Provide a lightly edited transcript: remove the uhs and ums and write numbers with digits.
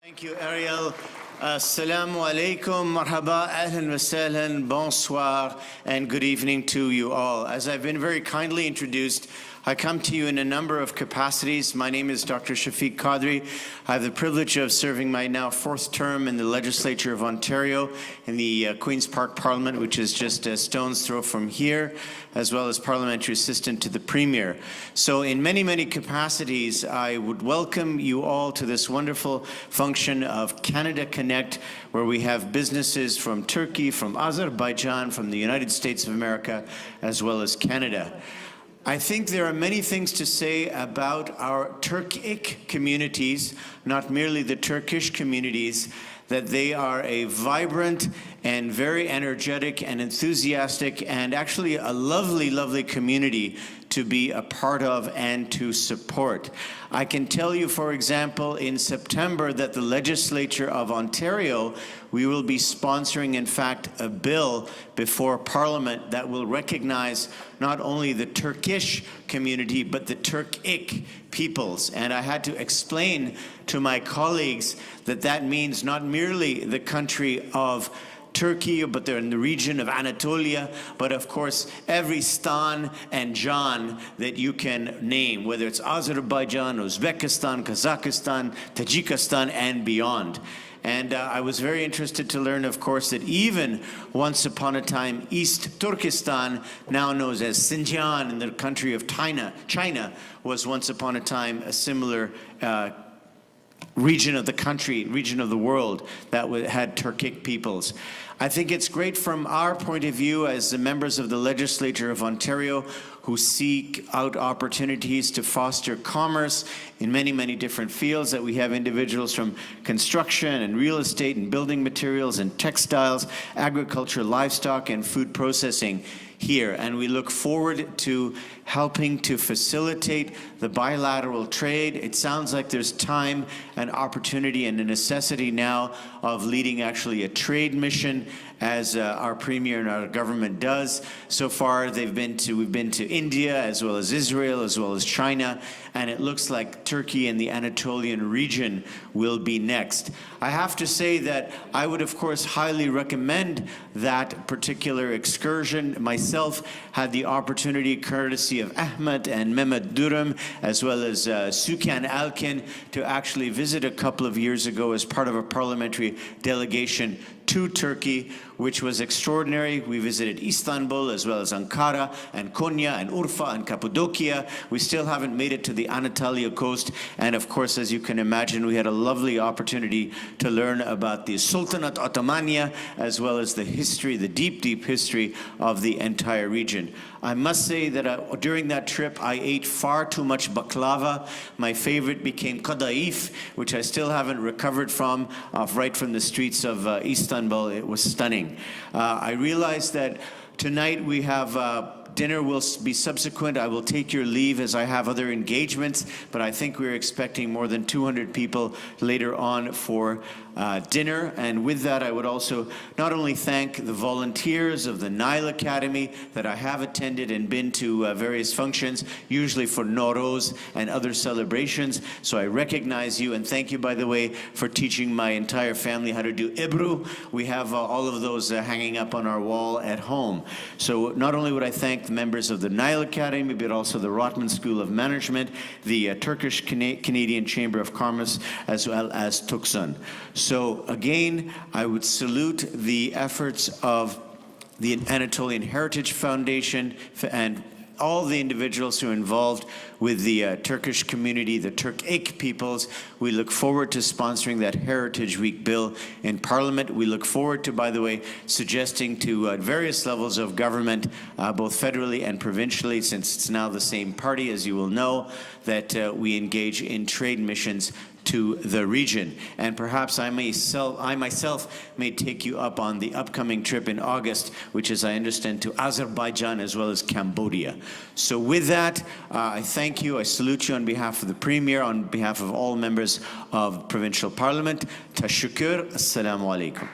Thank you, Ariel. Assalamu alaikum, marhaba, ahlan wa sahlan, bonsoir, and good evening to you all. As I've been very kindly introduced, I come to you in a number of capacities. My name is Dr. Shafiq Qaadri. I have the privilege of serving my now fourth term in the Legislature of Ontario in the Queen's Park Parliament, which is just a stone's throw from here, as well as Parliamentary Assistant to the Premier. So in many, many capacities, I would welcome you all to this wonderful function of Canada Connect, where we have businesses from Turkey, from Azerbaijan, from the United States of America, as well as Canada. I think there are many things to say about our Turkic communities, not merely the Turkish communities, that they are a vibrant and very energetic and enthusiastic and actually a lovely, lovely community to be a part of and to support. I can tell you, for example, in September that the Legislature of Ontario, we will be sponsoring, in fact, a bill before Parliament that will recognize not only the Turkish community, but the Turkic peoples. And I had to explain to my colleagues that that means not merely the country of Turkey, but they're in the region of Anatolia, but of course every stan and jan that you can name, whether it's Azerbaijan, Uzbekistan, Kazakhstan, Tajikistan, and beyond. And I was very interested to learn, of course, that even once upon a time, East Turkestan, now known as Xinjiang in the country of China, was once upon a time a similar region of the country, region of the world that had Turkic peoples. I think it's great from our point of view as the members of the Legislature of Ontario who seek out opportunities to foster commerce in many, many different fields, that we have individuals from construction and real estate and building materials and textiles, agriculture, livestock, and food processing here. And we look forward to helping to facilitate the bilateral trade. It sounds like there's time and opportunity and a necessity now of leading actually a trade mission, as our Premier and our government does. So far, we've been to India, as well as Israel, as well as China, and it looks like Turkey and the Anatolian region will be next. I have to say that I would, of course, highly recommend that particular excursion. Myself had the opportunity, courtesy of Ahmed and Mehmet Durum, as well as Sukan Alkin, to actually visit a couple of years ago as part of a parliamentary delegation to Turkey, which was extraordinary. We visited Istanbul, as well as Ankara and Konya and Urfa and Cappadocia. We still haven't made it to the Anatolia coast. And of course, as you can imagine, we had a lovely opportunity to learn about the Sultanate Ottomania, as well as the history, the deep, deep history of the entire region. I must say that during that trip, I ate far too much baklava. My favorite became kadayif, which I still haven't recovered from, right from the streets of Istanbul. It was stunning. I realized that tonight we have dinner will be subsequent. I will take your leave as I have other engagements, but I think we're expecting more than 200 people later on for dinner. And with that, I would also not only thank the volunteers of the Nile Academy that I have attended and been to various functions, usually for Nowruz and other celebrations. So I recognize you, and thank you, by the way, for teaching my entire family how to do Ibru. We have all of those hanging up on our wall at home. So not only would I thank the members of the Nile Academy, but also the Rotman School of Management, the Turkish Canadian Chamber of Commerce, as well as Tuksun. So again, I would salute the efforts of the Anatolian Heritage Foundation and all the individuals who are involved with the Turkish community, the Turkic peoples. We look forward to sponsoring that Heritage Week bill in Parliament. We look forward to, by the way, suggesting to various levels of government, both federally and provincially, since it's now the same party, as you will know, that we engage in trade missions to the region. And perhaps I myself may take you up on the upcoming trip in August, which is, I understand, to Azerbaijan as well as Cambodia. So with that, I thank you. I salute you on behalf of the Premier, on behalf of all members of Provincial Parliament. Tashukkur. Assalamu alaikum.